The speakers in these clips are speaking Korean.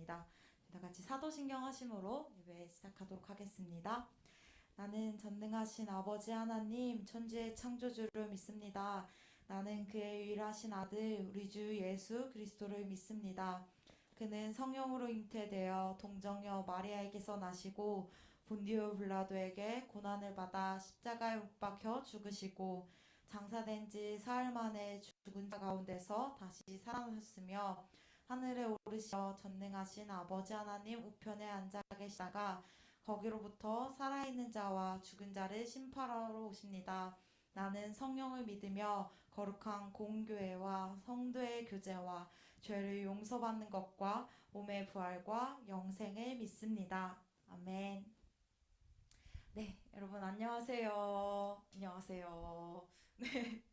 하겠습니다. 다 같이 사도신경 하심으로 예배 시작하도록 하겠습니다. 나는 전능하신 아버지 하나님 천지의 창조주를 믿습니다. 나는 그의 유일하신 아들 우리 주 예수 그리스도를 믿습니다. 그는 성령으로 잉태되어 동정녀 마리아에게서 나시고 본디오 빌라도에게 고난을 받아 십자가에 못 박혀 죽으시고 장사된 지 사흘 만에 죽은 자 가운데서 다시 살아나셨으며 하늘에 오르시어 전능하신 아버지 하나님 우편에 앉아 계시다가 거기로부터 살아있는 자와 죽은 자를 심판하러 오십니다. 나는 성령을 믿으며 거룩한 공교회와 성도의 교제와 죄를 용서받는 것과 몸의 부활과 영생을 믿습니다. 아멘. 네, 여러분 안녕하세요. 안녕하세요. 네,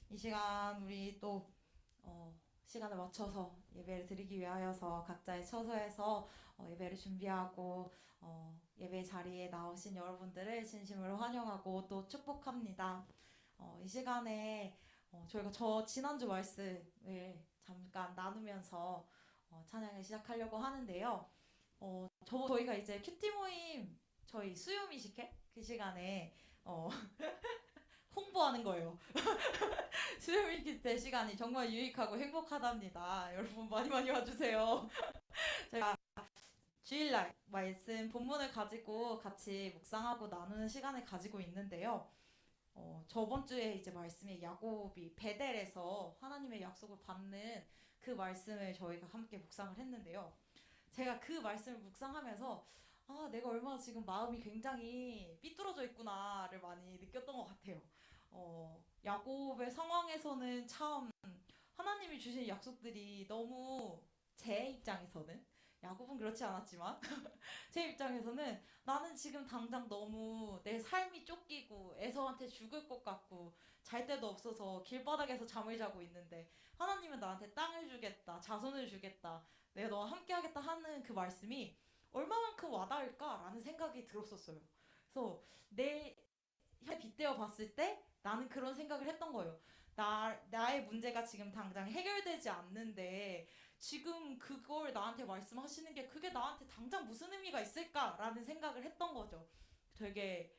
이 시간 우리 또 시간을 맞춰서 예배를 드리기 위하여서 각자의 처소에서 예배를 준비하고 예배 자리에 나오신 여러분들을 진심으로 환영하고 또 축복합니다. 이 시간에 저희가 지난주 말씀을 잠깐 나누면서 찬양을 시작하려고 하는데요. 저희가 이제 큐티 모임 저희 수요 미식회 그 시간에 홍보하는 거예요. 수요 미식회 때 시간이 정말 유익하고 행복하답니다. 여러분 많이 많이 와주세요. 제가 주일날 말씀 본문을 가지고 같이 묵상하고 나누는 시간을 가지고 있는데요. 저번 주에 이제 말씀이 야곱이 베델에서 하나님의 약속을 받는 그 말씀을 저희가 함께 묵상을 했는데요. 제가 그 말씀을 묵상하면서 내가 얼마나 지금 마음이 굉장히 삐뚤어져 있구나를 많이 느꼈던 것 같아요. 야곱의 상황에서는 참 하나님이 주신 약속들이 너무 제 입장에서는 야곱은 그렇지 않았지만 제 입장에서는 나는 지금 당장 너무 내 삶이 쫓기고 에서한테 죽을 것 같고 잘 데도 없어서 길바닥에서 잠을 자고 있는데 하나님은 나한테 땅을 주겠다, 자손을 주겠다, 내가 너와 함께 하겠다 하는 그 말씀이 얼마만큼 와닿을까라는 생각이 들었었어요. 그래서 내 빗대어 봤을 때 나는 그런 생각을 했던 거예요. 나의 문제가 지금 당장 해결되지 않는데 지금 그걸 나한테 말씀하시는 게 그게 나한테 당장 무슨 의미가 있을까라는 생각을 했던 거죠. 되게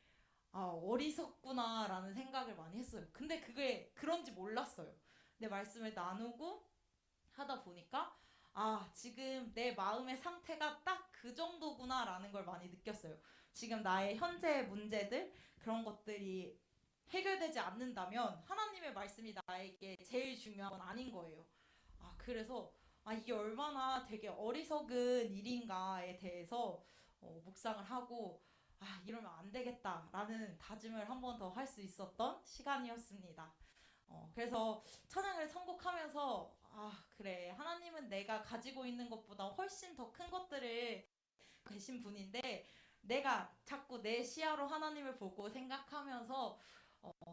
어리석구나라는 생각을 많이 했어요. 근데 그게 그런지 몰랐어요. 내 말씀을 나누고 하다 보니까 지금 내 마음의 상태가 딱 그 정도구나라는 걸 많이 느꼈어요. 지금 나의 현재 문제들 그런 것들이 해결되지 않는다면 하나님의 말씀이 나에게 제일 중요한 건 아닌 거예요. 그래서 이게 얼마나 되게 어리석은 일인가에 대해서 묵상을 하고 이러면 안 되겠다라는 다짐을 한 번 더 할 수 있었던 시간이었습니다. 그래서 찬양을 선곡하면서 그래 하나님은 내가 가지고 있는 것보다 훨씬 더 큰 것들을 계신 분인데 내가 자꾸 내 시야로 하나님을 보고 생각하면서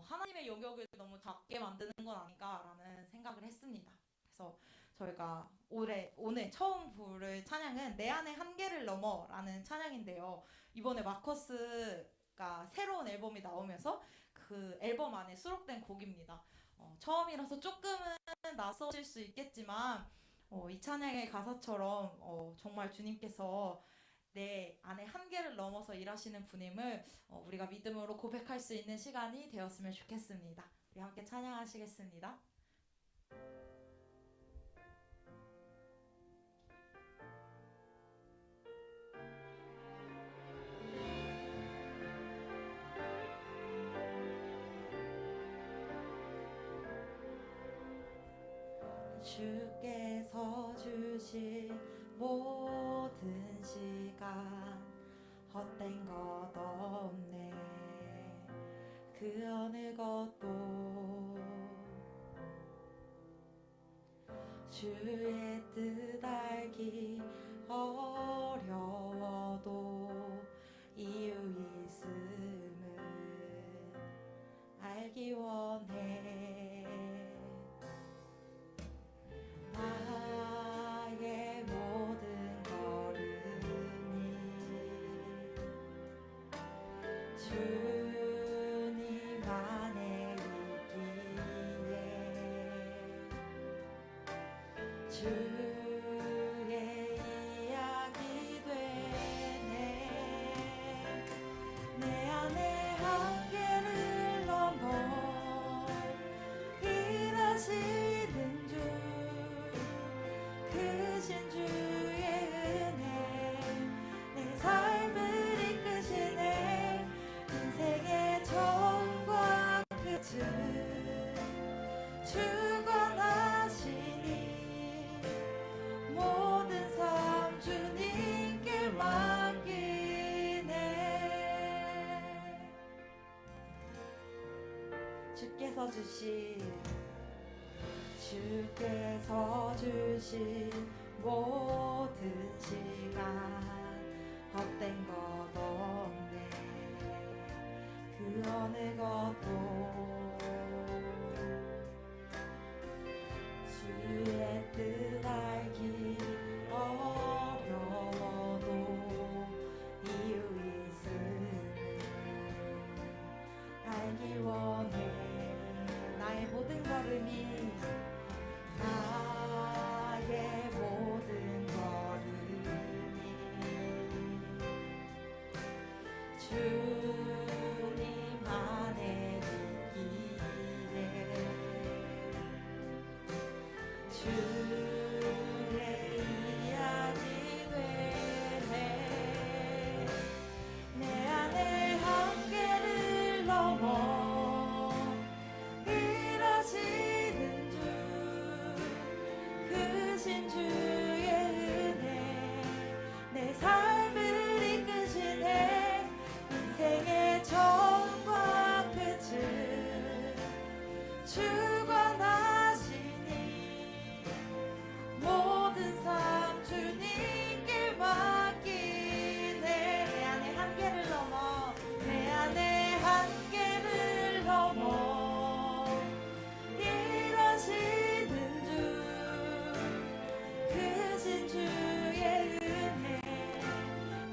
하나님의 영역을 너무 작게 만드는 건 아닌가라는 생각을 했습니다. 그래서 저희가 오늘 처음 부를 찬양은 내 안의 한계를 넘어라는 찬양인데요. 이번에 마커스가 새로운 앨범이 나오면서 그 앨범 안에 수록된 곡입니다. 처음이라서 조금은 낯서실 수 있겠지만 이 찬양의 가사처럼 정말 주님께서 내 안에 한계를 넘어서 일하시는 분임을 우리가 믿음으로 고백할 수 있는 시간이 되었으면 좋겠습니다. 우리 함께 찬양하시겠습니다. 주께서 주신 모든 시간 헛된 것 없네. 그 어느 것도 주의 뜻 알기 어려워도 이유 있음을 알기 원해. 나의 모든 걸음이 주님 안에 있기에 주님의 크신 주의 은혜 내 삶을 이끄시네 인생의 처음과 끝을 주관하시니 모든 삶 주님께 맡기네 주께서 주신 모든 시간 헛된 것 없네 그 어느 것도 주의 뜻 알기 어려워도 이유 있음을 알기 원해 나의 모든 걸음이 나의 모든 걸음이 주님 안에 있기에 주의 이야기 되네 내 안에 한계를 넘어 일하시는 주 크신 주의 은혜 내 삶을 이끄시네 인생의 처음과 끝을 주관하시니 모든 삶 주님께 맡기네 내 안에 한계를 넘어 내 안에 한계를 넘어 일하시는 주 크신 주의 은혜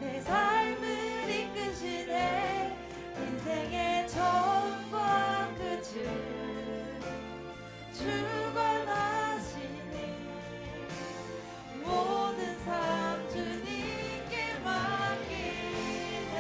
내 삶을 이끄시네 인생의 처음과 끝을 주관하시니 모든 삶 주님께 맡기네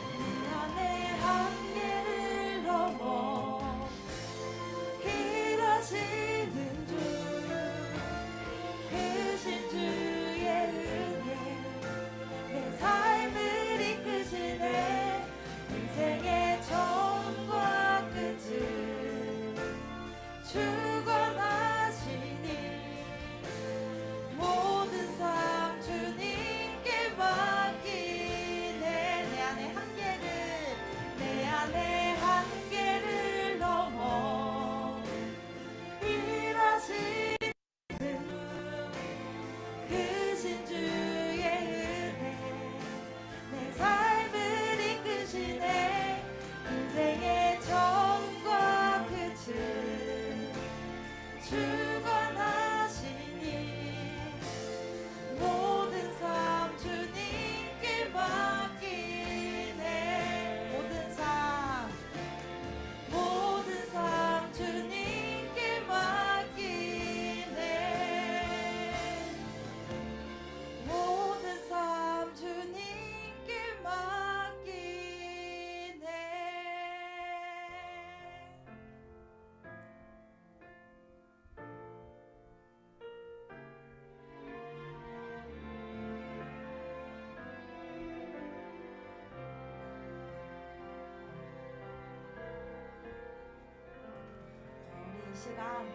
내 안에 한계를 넘어 일하시는 주 크신 주의 은혜 내 삶을 이끄시네 인생의 처음과 끝을 주관하시니 모든 삶 주님께 맡기네 내 안에 한계를 넘어 일하시는 크신 주의 은혜 내 삶을 이끄시네 인생의 처음과 끝을 주관하시니 모든 삶 주님께 맡기네 모든 삶 주님께 맡기네 모든 삶 주님께 맡기네 우리 이 시간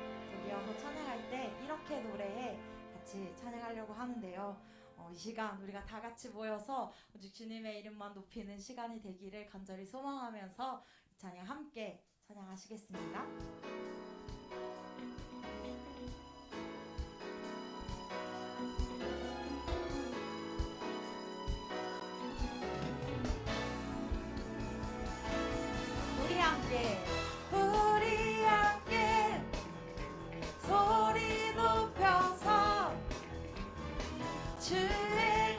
이어서 찬양할 때 이렇게 노래해 같이 찬양하려고 하는데요. 이 시간 우리가 다 같이 모여서 오직 주님의 이름만 높이는 시간이 되기를 간절히 소망하면서 이 찬양 함께 찬양하시겠습니다. 우리 함께 소리 높여서 주의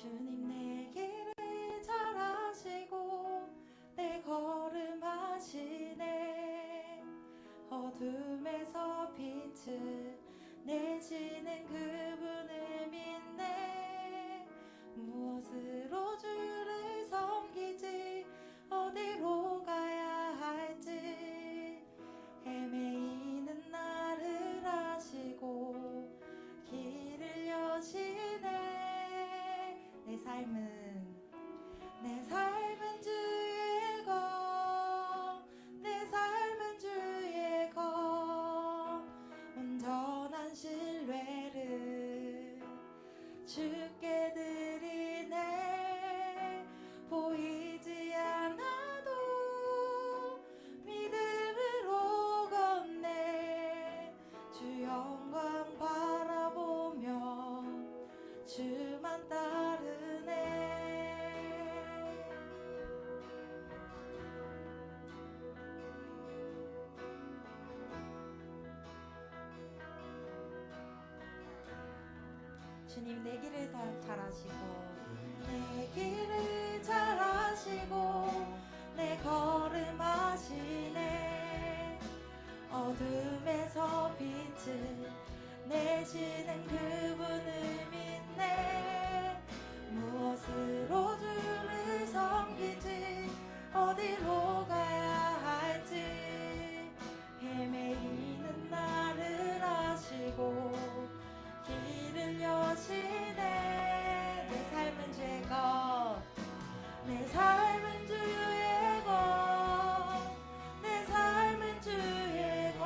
주님 내 길을 잘 아시고 내 걸음 하시네. 어둠에서 빛을 내시는 그분을 믿네. 무엇으로 주를 섬기지 어디로 가야 할지 헤매이는 나를 아시고 길을 여시네. 내 삶은 주의 것, 내 삶은 주의 것. 온전한 신뢰를 주께 드리네. 보이지 않아도 믿음으로 걷네. 주 영광 바라보며 주만 따르네. 주님 내 길을 잘 아시고 내 길을 잘 아시고 내 걸음 하시네. 어둠에서 빛을 내시는 그분을 믿네. 무엇으로 주를 섬기지 어디로 가야 할지 헤매이는 나를 아시고 길을 여시네. 내 삶은 주의 것, 내 삶은 주의 것, 내 삶은 주의 것.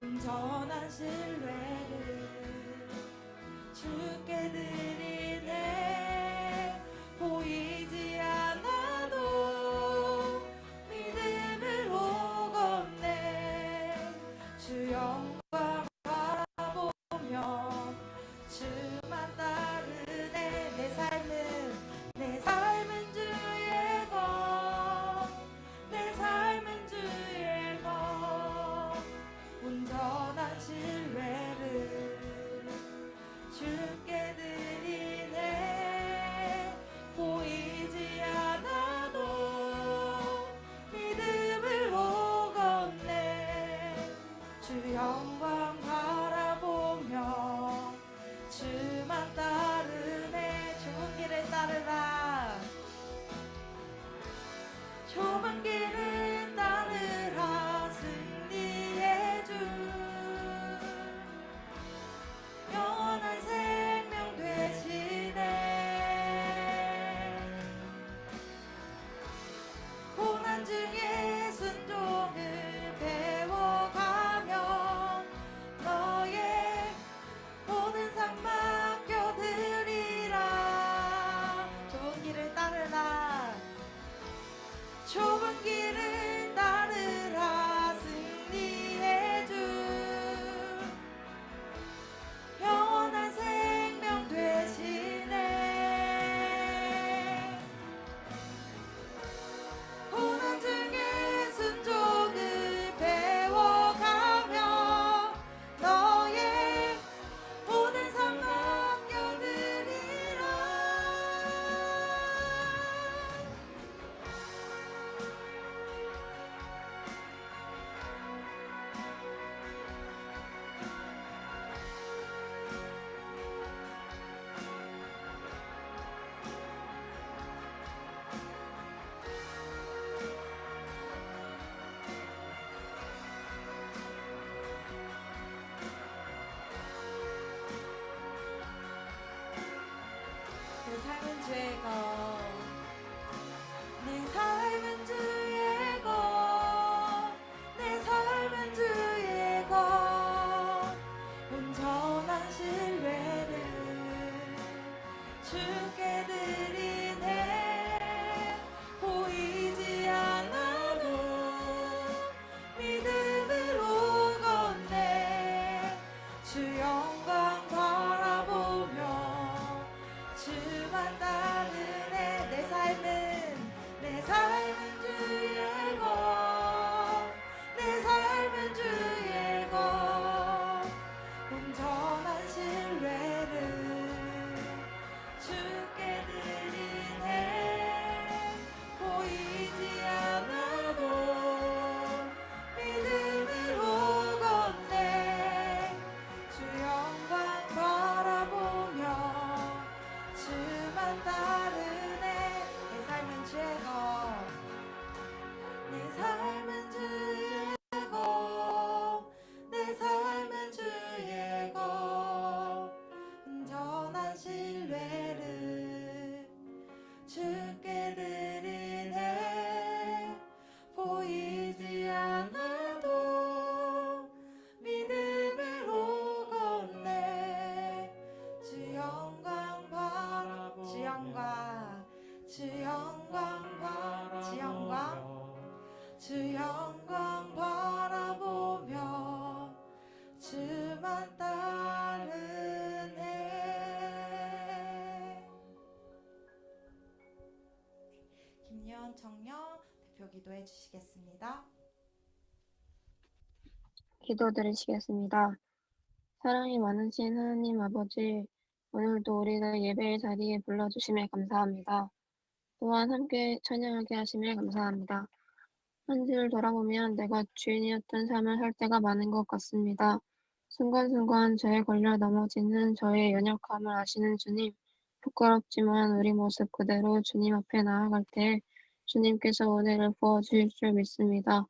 온전한 신뢰를 주께 드리네. 보이지 않아도 믿음으로 걷네. 주 영광 바라보며 주만 따르네. 내 삶은 주의 것, 내 삶은 주의 것. 온전한 신뢰를 주께 드리네. 보이지 않아도 믿음으로 걷네. 주 영광 바라보며 주만 따르네. 좁은 길을 따르라. 좁은 길을 따르라. 승리의 주 영원한 생명 되시네. 고난 중에 순종을 배워가며 너의 모든 삶 맡겨드리라. 좁은 길을 따르라. 좁은 길을 따르라. 승리의 주 영원한 생명 되시네. 고난 중에 순종을 배워가며 너의 모든 삶 맡겨드리라. 내 삶은 주의 것, 내 삶은 주의 것, 내 삶은 주의 것. 온전한 신뢰를 주께 드리네. 보이지 않아도 믿음으로 걷네. 주 영광 바라보며 주만 따르네. 김예원 청년 대표 기도해 주시겠습니다. 기도드리시겠습니다. 사랑이 많으신 하나님 아버지, 오늘도 우리를 예배의 자리에 불러주심에 감사합니다. 또한 함께 찬양하게 하심에 감사합니다. 한 주를 돌아보면 내가 주인이었던 삶을 살 때가 많은 것 같습니다. 순간순간 저에 걸려 넘어지는 저의 연약함을 아시는 주님, 부끄럽지만 우리 모습 그대로 주님 앞에 나아갈 때 주님께서 은혜를 부어주실 줄 믿습니다.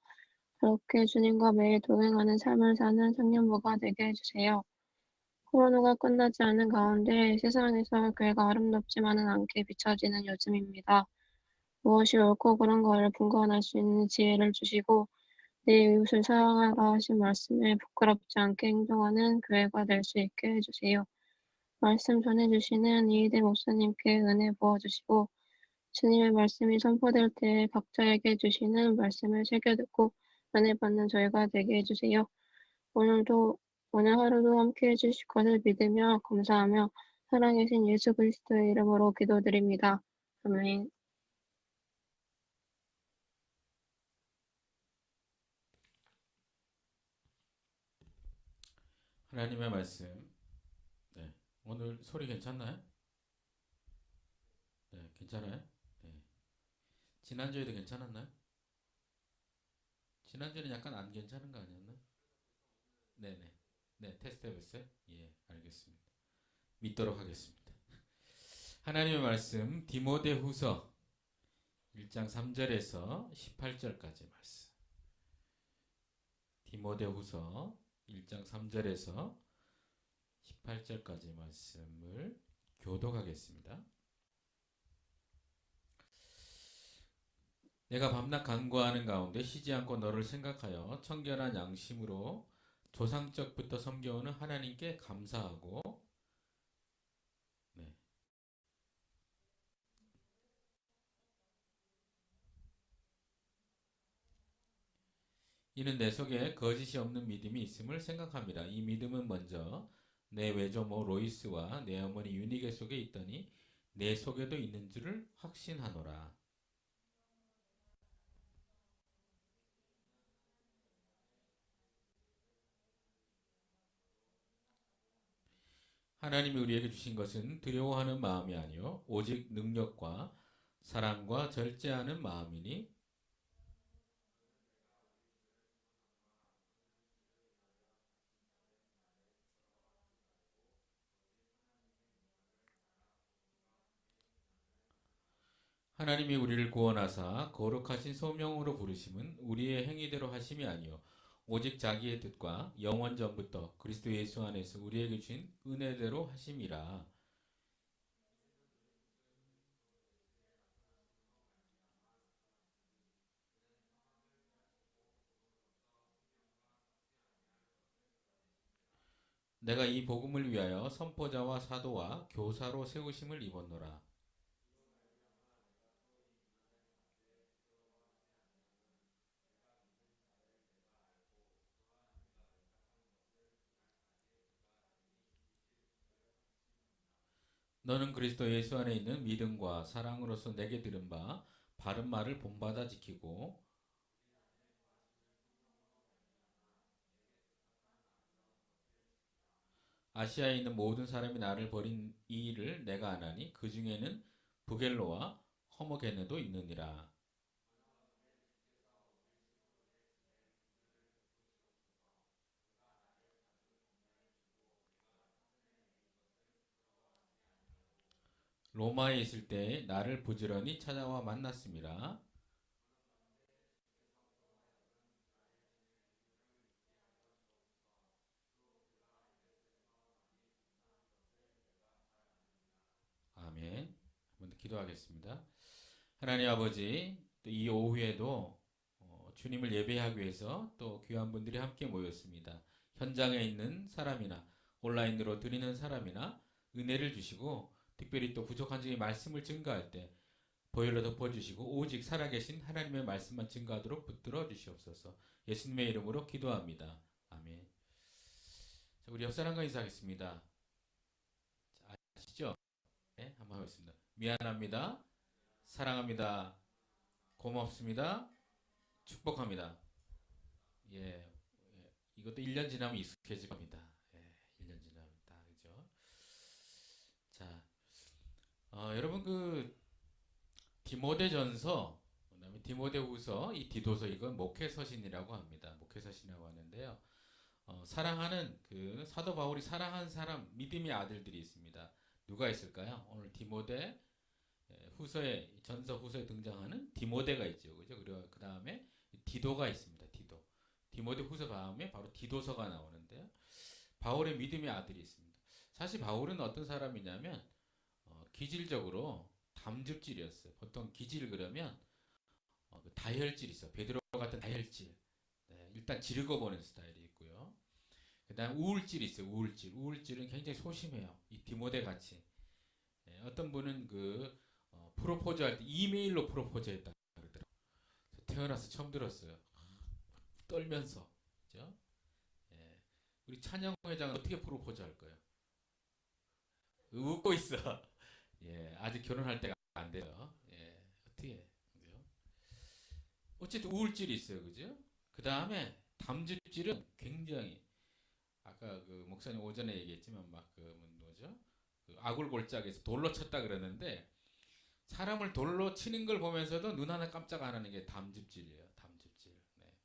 그렇게 주님과 매일 동행하는 삶을 사는 청년부가 되게 해주세요. 코로나가 끝나지 않은 가운데 세상에서 교회가 아름답지만은 않게 비춰지는 요즘입니다. 무엇이 옳고 그른 가를 분간할 수 있는 지혜를 주시고 내 이웃을 사랑하라 하신 말씀에 부끄럽지 않게 행동하는 교회가 될 수 있게 해주세요. 말씀 전해주시는 이희대 목사님께 은혜 부어주시고 주님의 말씀이 선포될 때 각자에게 주시는 말씀을 새겨듣고 은혜 받는 저희가 되게 해주세요. 오늘 하루도 함께 해주실 것을 믿으며 감사하며 살아계신 예수 그리스도의 이름으로 기도드립니다. 아멘. 하나님의 말씀. 네. 오늘 소리 괜찮나요? 네, 괜찮아요? 네. 지난주에도 괜찮았나요? 지난주는 약간 안 괜찮은 거 아니었나? 네네. 네, 테스트 해봤어요? 예, 알겠습니다. 믿도록 하겠습니다. 하나님의 말씀, 디모데후서 1장 3절에서 18절까지 말씀. 디모데후서 1장 3절에서 18절까지 말씀을 교독하겠습니다. 내가 밤낮 간구하는 가운데 쉬지 않고 너를 생각하여 청결한 양심으로 조상적부터 섬겨오는 하나님께 감사하고, 네. 이는 내 속에 거짓이 없는 믿음이 있음을 생각합니다. 이 믿음은 먼저 내 외조모 로이스와 내 어머니 유니게 속에 있더니 내 속에도 있는 줄을 확신하노라. 하나님이 우리에게 주신 것은 두려워하는 마음이 아니요 오직 능력과 사랑과 절제하는 마음이니, 하나님이 우리를 구원하사 거룩하신 소명으로 부르심은 우리의 행위대로 하심이 아니요 오직 자기의 뜻과 영원 전부터 그리스도 예수 안에서 우리에게 주신 은혜대로 하심이라. 내가 이 복음을 위하여 선포자와 사도와 교사로 세우심을 입었노라. 너는 그리스도 예수 안에 있는 믿음과 사랑으로서 내게 들은 바 바른 말을 본받아 지키고, 아시아에 있는 모든 사람이 나를 버린 이 일을 내가 아나니 그 중에는 부겔로와 허머게네도 있느니라. 로마에 있을 때 나를 부지런히 찾아와 만났습니다. 아멘. 한번 더 기도하겠습니다. 하나님 아버지, 또 이 오후에도 주님을 예배하기 위해서 또 귀한 분들이 함께 모였습니다. 현장에 있는 사람이나 온라인으로 드리는 사람이나 은혜를 주시고, 특별히 또 부족한 점이 말씀을 증거할 때 보혈로 덮어주시고 오직 살아계신 하나님의 말씀만 증거하도록 붙들어 주시옵소서. 예수님의 이름으로 기도합니다. 아멘. 자, 우리 옆 사람과 인사하겠습니다. 자, 아시죠? 네, 한번 하겠습니다. 미안합니다. 사랑합니다. 고맙습니다. 축복합니다. 예, 이것도 1년 지나면 익숙해질 겁니다. 예, 1년 지나면 다 그죠? 자, 여러분 그 디모데전서, 그다음에 디모데후서, 이 디도서 이건 목회서신이라고 합니다. 목회서신이라고 하는데요. 사랑하는 그 사도 바울이 사랑한 사람 믿음의 아들들이 있습니다. 누가 있을까요? 오늘 디모데 후서에 전서 후서에 등장하는 디모데가 있죠, 그죠? 그리고 그 다음에 디도가 있습니다. 디도. 디모데 후서 다음에 바로 디도서가 나오는데요. 바울의 믿음의 아들이 있습니다. 사실 바울은 어떤 사람이냐면 기질적으로 담즙질이었어요. 보통 기질 그러면 그 다혈질이 있어. 베드로 같은 다혈질. 네, 일단 지르고 보는 스타일이 있고요. 그다음 우울질이 있어요. 우울질은 굉장히 소심해요. 이 디모데 같이. 네, 어떤 분은 그 프로포즈 할 때 이메일로 프로포즈했다 그러더라고요. 태어나서 처음 들었어요. 떨면서, 그죠? 예, 우리 찬영 회장은 어떻게 프로포즈 할 거예요? 웃고 있어. 예, 아직 결혼할 때가 안 돼요. 예, 어떻게, 그죠? 어쨌든 우울질이 있어요, 그죠? 그 다음에 담즙질은 굉장히 아까 그 목사님 오전에 얘기했지만 막 그 뭐죠? 그 아굴골짜기에서 돌로 쳤다 그러는데 사람을 돌로 치는 걸 보면서도 눈 하나 깜짝 안 하는 게 담즙질이에요. 담즙질. 네.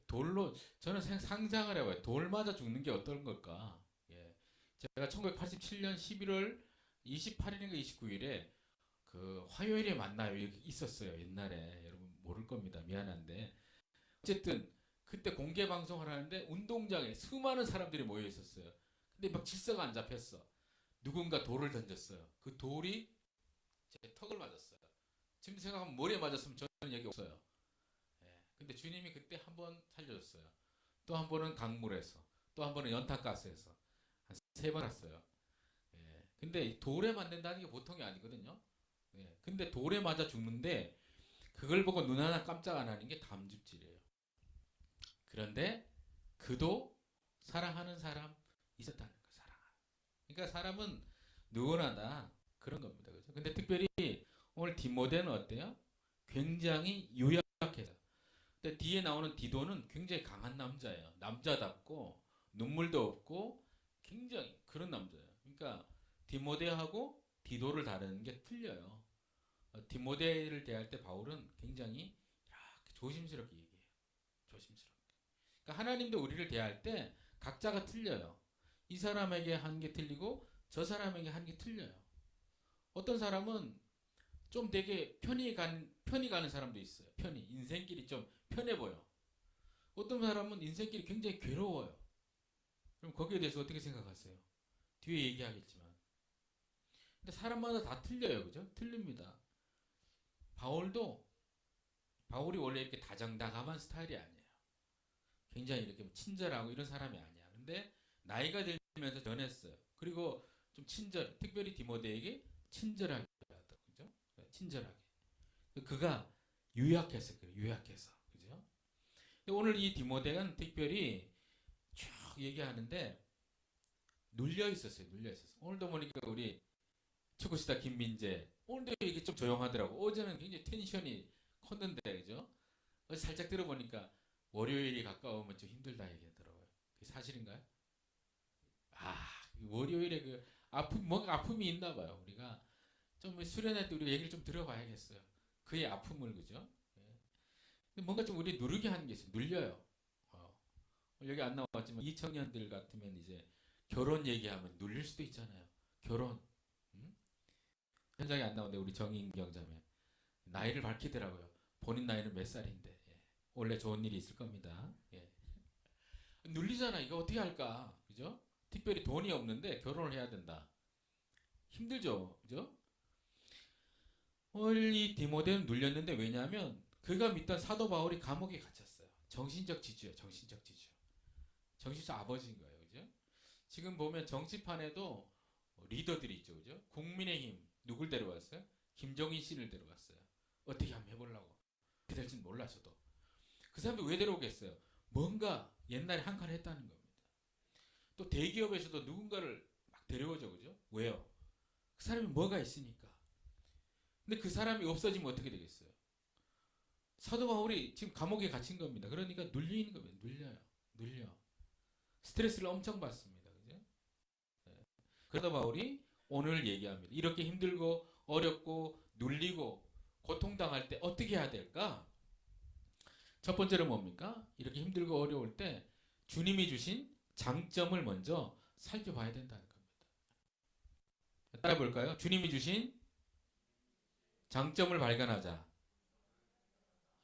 돌로 저는 상상을 해봐요. 돌 맞아 죽는 게 어떤 걸까? 예. 제가 1987년 11월 28일인가 29일에 그 화요일에 만나요 이렇게 있었어요. 옛날에 여러분 모를 겁니다. 미안한데 어쨌든 그때 공개 방송을 하는데 운동장에 수많은 사람들이 모여 있었어요. 근데 막 질서가 안 잡혔어. 누군가 돌을 던졌어요. 그 돌이 제 턱을 맞았어요. 지금 생각하면 머리에 맞았으면 저는 여기 없어요. 예. 근데 주님이 그때 한 번 살려줬어요. 또 한 번은 강물에서, 또 한 번은 연탄가스에서 한 3번 왔어요. 예. 근데 돌에 맞는다는 게 보통이 아니거든요. 예. 근데 돌에 맞아 죽는데 그걸 보고 눈 하나 깜짝 안 하는 게 담즙질이에요. 그런데 그도 사랑하는 사람 있었다는 거, 사랑하는. 그러니까 사람은 누구나 다 그런 겁니다. 그죠? 근데 특별히 오늘 디모데는 어때요? 굉장히 유약해서. 근데 뒤에 나오는 디도는 굉장히 강한 남자예요. 남자답고 눈물도 없고 굉장히 그런 남자예요. 그러니까 디모데하고 디도를 다루는 게 틀려요. 디모데를 대할 때 바울은 굉장히 이렇게 조심스럽게 얘기해요. 조심스럽게. 그러니까 하나님도 우리를 대할 때 각자가 틀려요. 이 사람에게 한 게 틀리고 저 사람에게 한 게 틀려요. 어떤 사람은 좀 되게 편히 가는 사람도 있어요. 편히. 인생길이 좀 편해 보여. 어떤 사람은 인생길이 굉장히 괴로워요. 그럼 거기에 대해서 어떻게 생각하세요? 뒤에 얘기하겠지만. 근데 사람마다 다 틀려요. 그죠? 틀립니다. 바울이 원래 이렇게 다정다감한 스타일이 아니에요. 굉장히 이렇게 친절하고 이런 사람이 아니야. 근데 나이가 들면서 변했어요. 그리고 좀 특별히 디모데에게 친절하게 하더라고요. 그죠? 친절하게. 그가 유약해서 그래요. 유약해서. 그죠? 오늘 이 디모데는 특별히 쭉 얘기하는데 눌려 있었어요. 눌려 있었어요. 오늘도 보니까 우리 축구스타 김민재 오늘도 이게 좀 조용하더라고. 어제는 굉장히 텐션이 컸는데 그죠? 어제 살짝 들어보니까 월요일이 가까우면 좀 힘들다 얘기하더라고요. 그게 사실인가요? 아, 월요일에 그 뭔가 아픔이 있나 봐요. 우리가 좀 수련회 때 우리가 얘기를 좀 들어봐야겠어요. 그의 아픔을 그죠? 예. 근데 뭔가 좀 우리 누르게 하는 게 있어요. 눌려요. 여기 안 나왔지만 이 청년들 같으면 이제 결혼 얘기하면 눌릴 수도 있잖아요. 결혼. 음? 현장에 안 나오는데 우리 정인경 자매 나이를 밝히더라고요. 본인 나이는 몇 살인데 예. 원래 좋은 일이 있을 겁니다. 예. 눌리잖아. 이거 어떻게 할까? 그죠? 특별히 돈이 없는데 결혼을 해야 된다. 힘들죠. 그죠? 이 디모데는 눌렸는데 왜냐하면 그가 믿던 사도 바울이 감옥에 갇혔어요. 정신적 지주예요. 정신적 지주. 정신적 아버지인 거예요. 그죠? 지금 보면 정치판에도 리더들이 있죠. 그죠? 국민의힘 누굴 데려왔어요? 김종인 씨를 데려왔어요. 어떻게 한번 해보려고. 그렇게 될지는 몰랐어도. 그 사람도 왜 데려오겠어요? 뭔가 옛날에 한 칸 했다는 겁니다. 또 대기업에서도 누군가를 막 데려오죠. 그죠? 왜요? 그 사람이 뭐가 있으니까. 근데 그 사람이 없어지면 어떻게 되겠어요? 사도 바울이 지금 감옥에 갇힌 겁니다. 그러니까 눌리는 겁니다. 눌려. 스트레스를 엄청 받습니다. 그죠? 네. 그러다 바울이 오늘 얘기합니다. 이렇게 힘들고 어렵고 눌리고 고통당할 때 어떻게 해야 될까? 첫 번째로 뭡니까? 이렇게 힘들고 어려울 때 주님이 주신 장점을 먼저 살펴봐야 된다는 겁니다. 따라 볼까요? 주님이 주신 장점을 발견하자.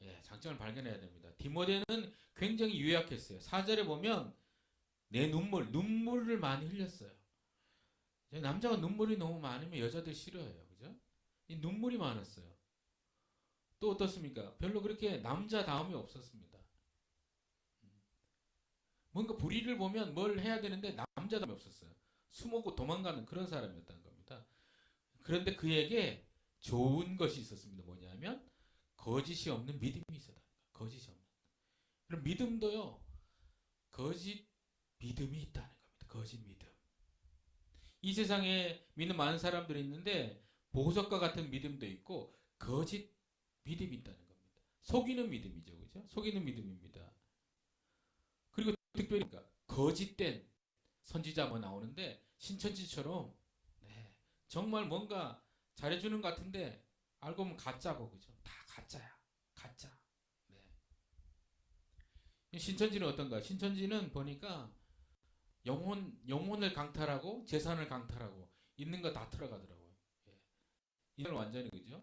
예, 장점을 발견해야 됩니다. 디모데는 굉장히 유약했어요. 4절에 보면 내 눈물을 많이 흘렸어요. 남자가 눈물이 너무 많으면 여자들 싫어해요. 그죠? 이 눈물이 많았어요. 또 어떻습니까? 별로 그렇게 남자다움이 없었습니다. 뭔가 불의를 보면 뭘 해야 되는데 남자다움이 없었어요. 숨고 도망가는 그런 사람이었다는 겁니다. 그런데 그에게 좋은 것이 있었습니다. 뭐냐면 거짓이 없는 믿음이 있었다. 거짓이 없는. 그럼 믿음도요. 거짓 믿음이 있다는 겁니다. 거짓 믿음. 이 세상에 믿는 많은 사람들이 있는데 보석과 같은 믿음도 있고 거짓 믿음이 있다는 겁니다. 속이는 믿음이죠. 그죠? 속이는 믿음입니다. 그리고 특별히 거짓된 선지자 뭐 나오는데 신천지처럼 네, 정말 뭔가 잘해주는 것 같은데 알고 보면 가짜고 그죠? 다 가짜야. 가짜. 네. 신천지는 어떤가? 신천지는 보니까 영혼을 강탈하고 재산을 강탈하고 있는 거 다 들어가더라고요. 예. 이걸 완전히 그죠?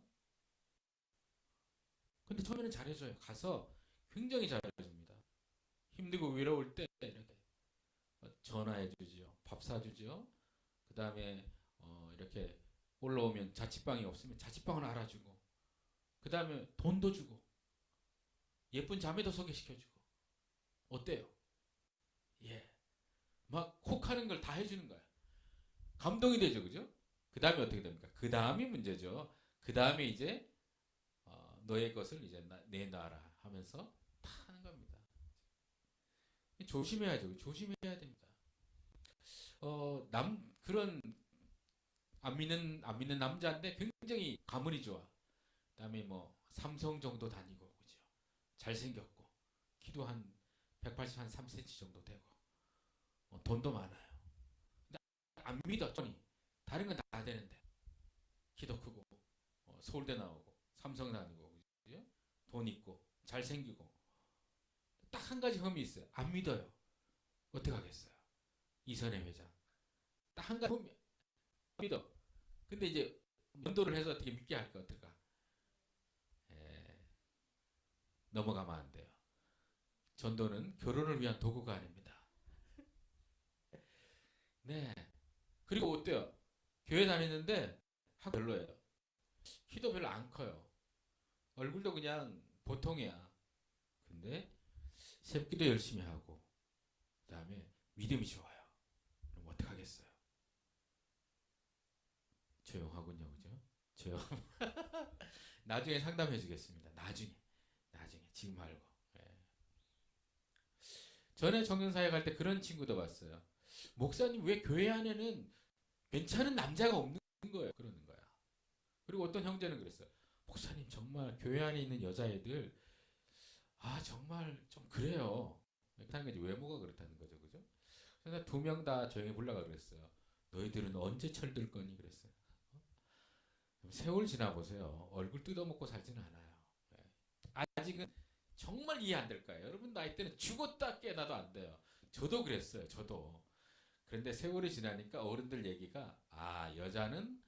근데 처음에는 잘해줘요. 가서 굉장히 잘해줍니다. 힘들고 외로울 때 이렇게 전화해주지요. 밥 사주죠. 그 다음에 이렇게 올라오면 자취방이 없으면 자취방을 알아주고 그 다음에 돈도 주고 예쁜 자매도 소개시켜주고 어때요? 예. 막 혹하는 걸 다 해주는 거야. 감동이 되죠. 그죠? 그 다음에 어떻게 됩니까? 그 다음이 문제죠. 그 다음에 이제 너의 것을 이제 내놔라 하면서 다 하는 겁니다. 조심해야죠. 조심해야 됩니다. 그런 안 믿는 남자인데 굉장히 가문이 좋아. 그다음에 뭐 삼성 정도 다니고 그죠? 잘생겼고 키도 한 180 한 3cm 정도 되고 돈도 많아요. 근데 안 믿어. 다른 건 다 되는데 키도 크고 서울대 나오고 삼성 다니고 그죠? 돈 있고 잘생기고 딱 한 가지 흠이 있어요. 안 믿어요. 어떻게 하겠어요? 이선혜 회장 딱 한 가지 흠이 믿어. 근데 이제 면도를 해서 어떻게 믿게 할까 어떨까? 넘어가면 안 돼요. 전도는 결혼을 위한 도구가 아닙니다. 네. 그리고 어때요? 교회 다니는데 학교 별로예요. 키도 별로 안 커요. 얼굴도 그냥 보통이야. 근데 새기도 열심히 하고 그 다음에 믿음이 좋아요. 그럼 어떡하겠어요? 조용하군요. 그죠? 조용. 나중에 상담해 주겠습니다. 나중에 지금 말고. 예. 전에 청년사회 갈 때 그런 친구도 봤어요. 목사님 왜 교회 안에는 괜찮은 남자가 없는 거예요? 그러는 거야. 그리고 어떤 형제는 그랬어요. 목사님 정말 교회 안에 있는 여자애들 정말 좀 그래요. 그렇다는 게 외모가 그렇다는 거죠. 그죠? 그래서 2명 다 조용히 불러가 그랬어요. 너희들은 언제 철들 거니? 그랬어요. 세월 지나보세요. 얼굴 뜯어먹고 살지는 않아요. 아직은 정말 이해 안 될 거예요. 여러분 나이 때는 죽었다 깨나도 안 돼요. 저도 그랬어요. 저도. 그런데 세월이 지나니까 어른들 얘기가 여자는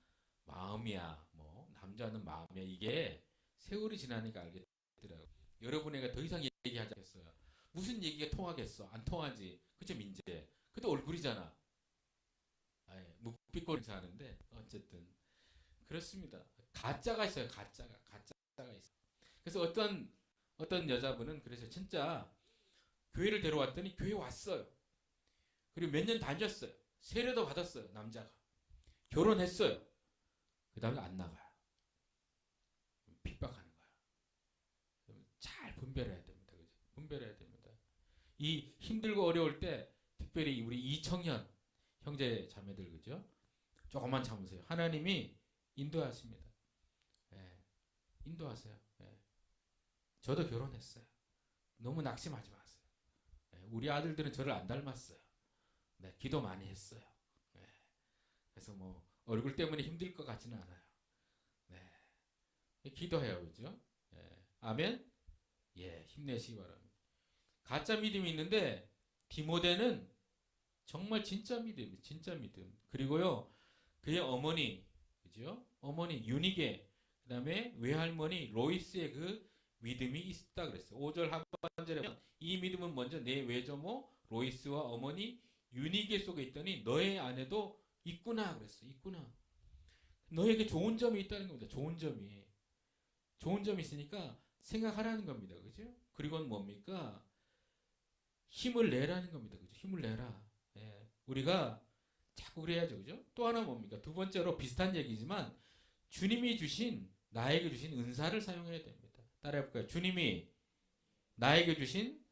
마음이야. 뭐 남자는 마음이야. 이게 세월이 지나니까 알겠더라고요. 여러분에게 더 이상 얘기하지 않겠어요. 무슨 얘기가 통하겠어? 안 통하지. 그죠 민재? 그것도 얼굴이잖아. 묵비꼴 사는데 어쨌든 그렇습니다. 가짜가 있어요. 가짜가 있어. 그래서 어떤 여자분은 그래서 진짜 교회를 데려왔더니 교회 왔어요. 그리고 몇 년 다녔어요. 세례도 받았어요. 남자가 결혼했어요. 그 다음에 안 나가요. 핍박하는 거야. 잘 분별해야 됩니다. 그죠? 분별해야 됩니다. 이 힘들고 어려울 때 특별히 우리 이청년 형제 자매들 그죠? 조금만 참으세요. 하나님이 인도하십니다. 인도하세요. 저도 결혼했어요. 너무 낙심하지 마세요. 예, 우리 아들들은 저를 안 닮았어요. 네, 기도 많이 했어요. 예, 그래서 뭐 얼굴 때문에 힘들 것 같지는 않아요. 네, 기도해요, 그죠? 예, 아멘. 예, 힘내시기 바랍니다. 가짜 믿음이 있는데 디모데는 정말 진짜 믿음, 진짜 믿음. 그리고요, 그의 어머니, 그죠? 어머니 유니게, 그다음에 외할머니 로이스의 그 믿음이 있다 그랬어요. 5절 하반절에 보면 이 믿음은 먼저 내 외조모 로이스와 어머니 유니게 속에 있더니 너의 안에도 있구나 그랬어요. 있구나. 너에게 좋은 점이 있다는 겁니다. 좋은 점이. 좋은 점이 있으니까 생각하라는 겁니다. 그죠? 그리고는 뭡니까? 힘을 내라는 겁니다. 그죠? 힘을 내라. 예. 우리가 자꾸 그래야죠. 그죠? 또 하나 뭡니까? 두 번째로 비슷한 얘기지만 주님이 주신 나에게 주신 은사를 사용해야 됩니다. 따라해 볼까요? 주님이 나에게 주신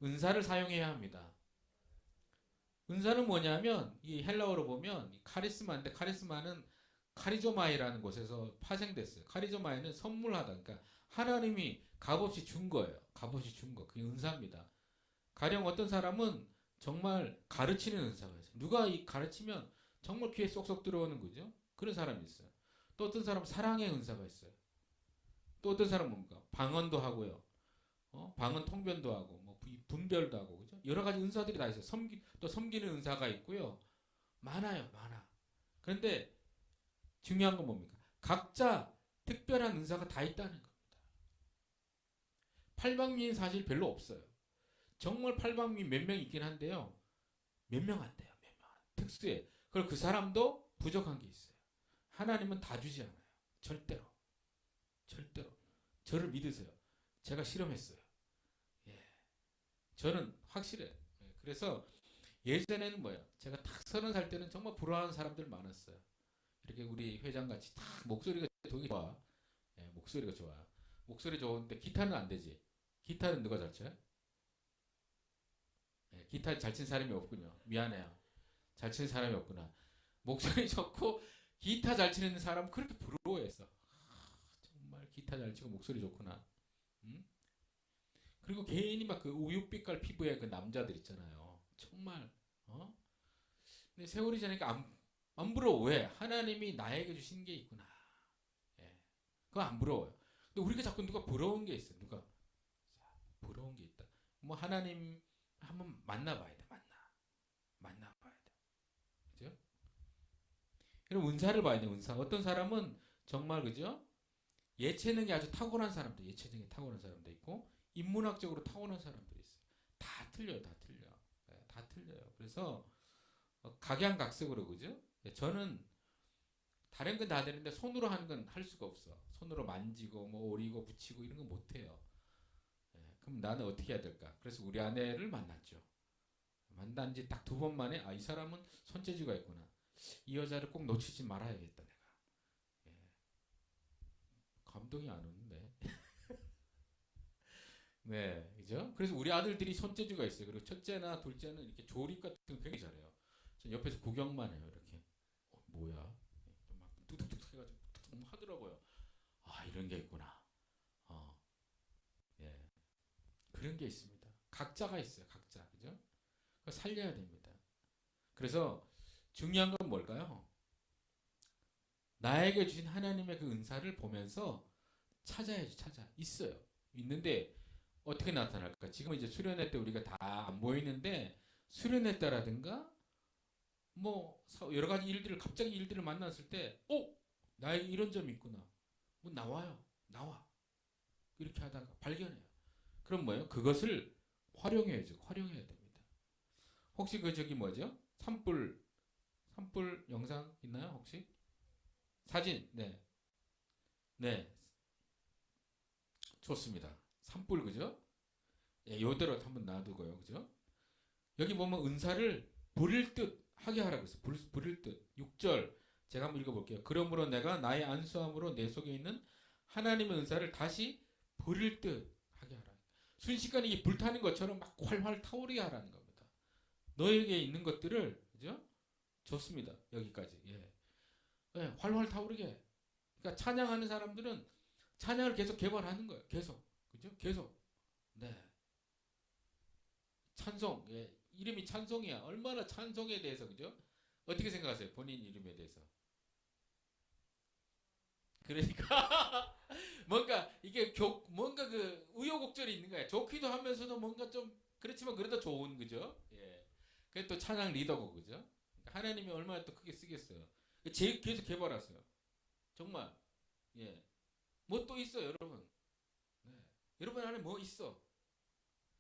은사를 사용해야 합니다. 은사는 뭐냐면 이 헬라어로 보면 카리스마인데 카리스마는 카리조마이라는 곳에서 파생됐어요. 카리조마이는 선물하다. 그러니까 하나님이 값없이 준 거예요. 값없이 준 거. 그게 은사입니다. 가령 어떤 사람은 정말 가르치는 은사가 있어요. 누가 이 가르치면 정말 귀에 쏙쏙 들어오는 거죠. 그런 사람이 있어요. 또 어떤 사람은 사랑의 은사가 있어요. 또 어떤 사람은 뭡니까? 방언도 하고요. 방언 통변도 하고 뭐 분별도 하고 그죠? 여러 가지 은사들이 다 있어요. 또 섬기는 은사가 있고요. 많아요. 많아. 그런데 중요한 건 뭡니까? 각자 특별한 은사가 다 있다는 겁니다. 팔방미인 사실 별로 없어요. 정말 팔방미인 몇 명 있긴 한데요. 몇 명 안 돼요. 몇 명. 특수해. 그리고 그 사람도 부족한 게 있어요. 하나님은 다 주지 않아요. 절대로. 절대로. 저를 믿으세요. 제가 실험했어요. 예. 저는 확실해요. 예. 그래서 예전에는 뭐예요? 제가 딱 30살 때는 정말 부러워하는 사람들 많았어요. 이렇게 우리 회장같이 딱 목소리가 되게 좋아. 예, 목소리가 좋아. 목소리 좋은데 기타는 안 되지. 기타는 누가 잘 쳐요? 예, 기타 잘 친 사람이 없군요. 미안해요. 잘 치는 사람이 없구나. 목소리 좋고 기타 잘 치는 사람 그렇게 부러워했어. 정말 기타 잘 치고 목소리 좋구나. 음? 그리고 괜히 막 그 우윳빛깔 피부의 그 남자들 있잖아요. 정말 근데 세월이 지나니까 안 부러워. 왜? 하나님이 나에게 주신 게 있구나. 예. 그거 안 부러워요. 근데 우리가 자꾸 누가 부러운 게 있어요. 누가 부러운 게 있다. 뭐 하나님 한번 만나봐야 돼. 만나봐야 돼. 그죠? 그럼 은사를 봐야 돼. 은사. 어떤 사람은 정말 그죠? 예체능이 아주 탁월한 사람도 예체능이 탁월한 사람도 있고 인문학적으로 타고난 사람들이 있어요. 다 틀려요. 다 틀려. 네, 다 틀려요. 그래서 각양각색으로 그죠? 예, 저는 다른 건 다 되는데 손으로 하는 건 할 수가 없어. 손으로 만지고 뭐 오리고 붙이고 이런 건 못해요. 예, 그럼 나는 어떻게 해야 될까? 그래서 우리 아내를 만났죠. 만난 지 딱 2번 만에 이 사람은 손재주가 있구나. 이 여자를 꼭 놓치지 말아야겠다 내가. 예, 감동이 안 오는데. 네, 그죠? 그래서 우리 아들들이 손재주가 있어요. 그리고 첫째나 둘째는 이렇게 조립 같은 거 굉장히 잘해요. 전 옆에서 구경만 해요. 이렇게 뭐야? 막 뚝뚝뚝 해가지고 뚝뚝 하더라고요. 아 이런 게 있구나. 예, 그런 게 있습니다. 각자가 있어요. 각자, 그죠? 그거 살려야 됩니다. 그래서 중요한 건 뭘까요? 나에게 주신 하나님의 그 은사를 보면서 찾아야지. 있어요. 있는데 어떻게 나타날까? 지금 이제 수련회 때 우리가 다 안 보이는데 수련회 때라든가 뭐 여러 가지 갑자기 일들을 만났을 때, 나에게 이런 점이 있구나. 뭐 나와. 이렇게 하다가 발견해요. 그럼 뭐예요? 그것을 활용해야죠. 활용해야 됩니다. 혹시 그 저기 뭐죠? 산불 영상 있나요? 혹시 사진? 네, 네, 좋습니다. 산불 그죠? 예, 요대로 한번 놔두고요, 그죠? 여기 보면 은사를 부릴 듯 하게 하라고 했어요. 부릴 듯. 6절 제가 한번 읽어볼게요. 그러므로 내가 나의 안수함으로 내 속에 있는 하나님의 은사를 다시 부릴 듯 하게 하라. 순식간에 이 불타는 것처럼 막 활활 타오르게 하라는 겁니다. 너에게 있는 것들을 그죠? 좋습니다. 여기까지. 예. 예, 활활 타오르게. 그러니까 찬양하는 사람들은 찬양을 계속 개발하는 거예요. 계속. 그죠? 계속. 네. 찬송. 예. 이름이 찬송이야. 얼마나 찬송에 대해서 그죠? 어떻게 생각하세요? 본인 이름에 대해서. 그러니까 뭔가 이게 뭔가 그 우여곡절이 있는 거야. 좋기도 하면서도 뭔가 좀 그렇지만 그래도 좋은 그죠? 예. 그게 또 찬양 리더고 그죠? 그러니까 하나님이 얼마나 또 크게 쓰겠어요. 계속 개발하세요. 정말. 예. 뭐 또 있어 여러분. 네. 여러분 안에 뭐 있어?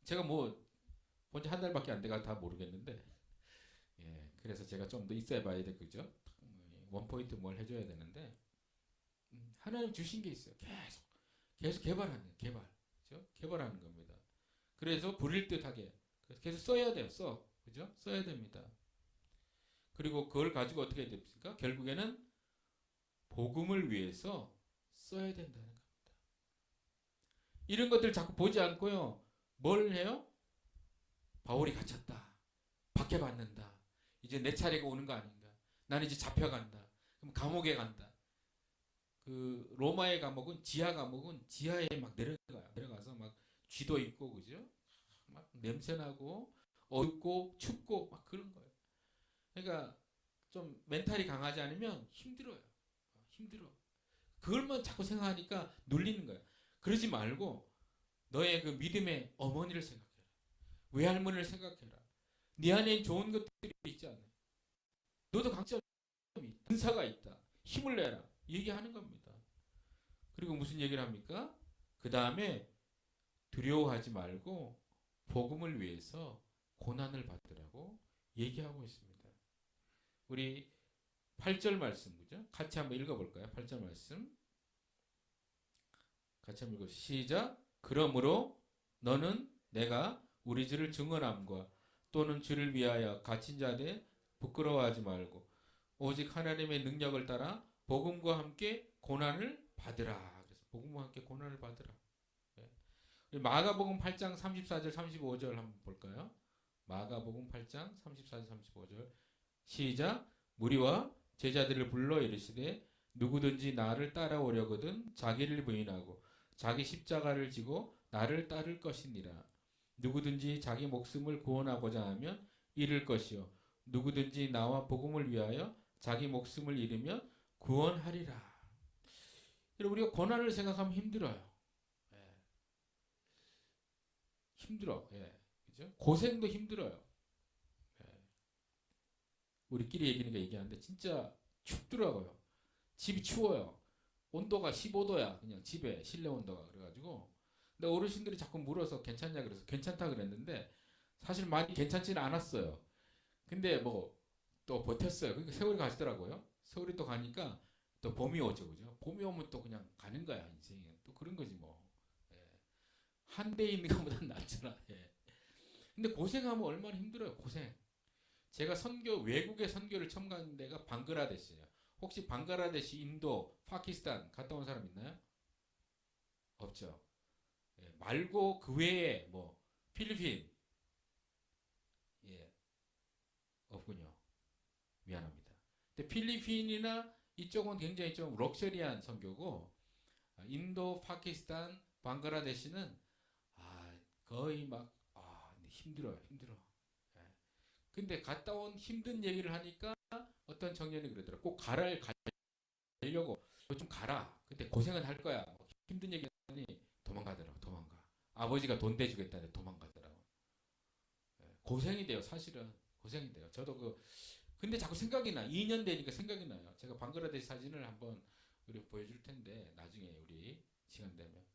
제가 뭐 본지 한 달밖에 안 돼가 다 모르겠는데. 예. 그래서 제가 좀 더 있어야 봐야 돼 그죠? 원포인트 뭘 해줘야 되는데. 하나님 주신 게 있어요. 계속 개발하는 거예요. 그죠? 개발하는 겁니다. 그래서 부릴 듯하게 그래서 계속 써야 돼요. 그죠? 써야 됩니다. 그리고 그걸 가지고 어떻게 해야 됩니까? 결국에는 복음을 위해서 써야 된다는 겁니다. 이런 것들 자꾸 보지 않고요. 뭘 해요? 바울이 갇혔다. 박해받는다. 이제 내 차례가 오는 거 아닌가? 나는 이제 잡혀간다. 그럼 감옥에 간다. 그 로마의 감옥은 지하 감옥은 지하에 막 내려가요. 내려가서 막 쥐도 있고 그죠? 막 냄새나고 어둡고 춥고 막 그런 거예요. 그러니까 좀 멘탈이 강하지 않으면 힘들어요. 힘들어. 그걸만 자꾸 생각하니까 눌리는 거야. 그러지 말고 너의 그 믿음의 어머니를 생각해라. 외할머니를 생각해라. 네 안에 좋은 것들이 있지 않아요. 너도 강점이 있다. 은사가 있다. 힘을 내라. 얘기하는 겁니다. 그리고 무슨 얘기를 합니까? 그 다음에 두려워하지 말고 복음을 위해서 고난을 받으라고 얘기하고 있습니다. 우리 8절 말씀 그죠? 같이 한번 읽어볼까요? 8절 말씀 같이 한번 읽어 시작. 그러므로 너는 내가 우리 주를 증언함과 또는 주를 위하여 갇힌 자들 부끄러워하지 말고 오직 하나님의 능력을 따라 복음과 함께 고난을 받으라. 그래서 복음과 함께 고난을 받으라. 네. 마가복음 8장 34절 35절 한번 볼까요? 마가복음 8장 34절 35절 시작. 무리와 제자들을 불러 이르시되 누구든지 나를 따라오려거든 자기를 부인하고 자기 십자가를 지고 나를 따를 것이니라. 누구든지 자기 목숨을 구원하고자 하면 잃을 것이요 누구든지 나와 복음을 위하여 자기 목숨을 잃으면 구원하리라. 여러분 우리가 고난을 생각하면 힘들어요. 예. 힘들어. 예. 그죠? 고생도 힘들어요. 예. 우리끼리 얘기니까 얘기하는데 진짜 춥더라고요. 집이 추워요. 온도가 15도야. 그냥 집에 실내 온도가 그래가지고. 근데 어르신들이 자꾸 물어서 괜찮냐 그래서 괜찮다 그랬는데 사실 많이 괜찮지는 않았어요. 근데 뭐 또 버텼어요. 그러니까 세월이 가시더라고요. 세월이 또 가니까 또 봄이 오죠, 그죠? 봄이 오면 또 그냥 가는 거야 인생이. 또 그런 거지 뭐. 예. 한 대 있는 것보다 낫잖아. 예. 근데 고생하면 얼마나 힘들어요. 고생. 제가 외국의 선교를 처음 간 데가 방글라데시예요. 혹시 방글라데시, 인도, 파키스탄 갔다 온 사람 있나요? 없죠. 예. 말고 그 외에 뭐 필리핀, 예, 없군요. 미안합니다. 근데 필리핀이나 이쪽은 굉장히 좀 럭셔리한 선교고 인도, 파키스탄, 방글라데시는 거의 막 힘들어요. 힘들어. 예. 근데 갔다 온 힘든 얘기를 하니까 어떤 청년이 그러더라고. 꼭 가려고 좀 가라. 근데 고생은 할 거야. 힘든 얘기 하니 도망가더라고. 도망가. 아버지가 돈 대주겠다는데 도망가더라고. 예. 고생이 돼요. 사실은 고생이 돼요. 저도 근데 자꾸 생각이 나. 2년 되니까 생각이 나요. 제가 방글라데시 사진을 한번 우리 보여줄 텐데 나중에 우리 시간 되면